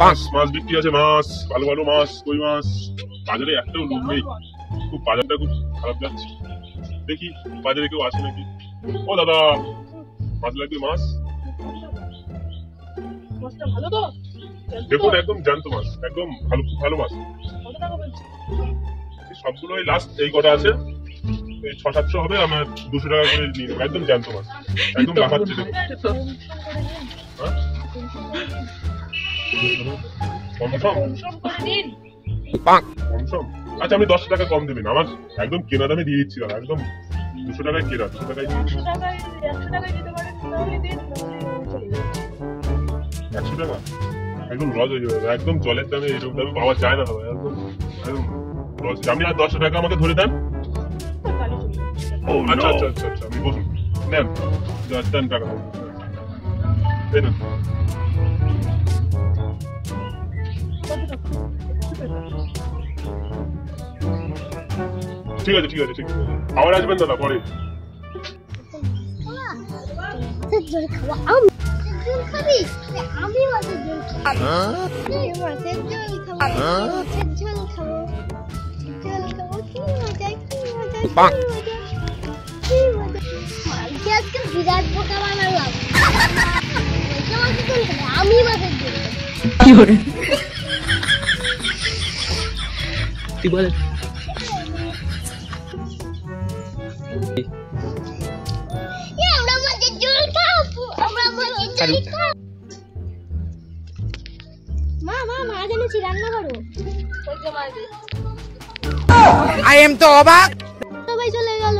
মাছ মাছ বিক্রি আছে, মাছ ভালো ভালো মাছ, কই মাছ। বাজারে একটাও লোক নেই, খুব বাজারটা খুব খারাপ যাচ্ছে। দেখি বাজারে কেউ আসে নাকি। ও দাদা, মাছ লাগবে? মাছ দেখুন, একদম জ্যান্ত মাছ, একদম ভালো, খুব ভালো মাছ। সবগুলো লাস্ট এই কটা আছে, 600-700 হবে, আমার 200 টাকা করে নিয়ে নেবো। একদম জ্যান্ত মাছ, একদম লাফাচ্ছে। আচ্ছা, আপনি 10 টাকা কম দেবেন, আমার একদম কেনা দামে দিয়ে দিচ্ছি। একদম 200 টাকায় কেনা, 200 টাকায় 100 টাকা একদম লস হয়ে যাবে। একদম জলের দামে এরকম দামে পাওয়া যায় না দাদা, একদম একদম লস। আপনি আর 10 টাকা আমাকে ধরে দেন। আচ্ছা আচ্ছা আচ্ছা আচ্ছা, আপনি বসুন, নেন দেন টাকা, এই নেন। ঠিক আছে ঠিক আছে ঠিক আছে, আবার আসবেন দাদা পরে। বিরাট বোকা বানালাম আমি তুই বলে I am তো অবাক, সবাই চলে গেল।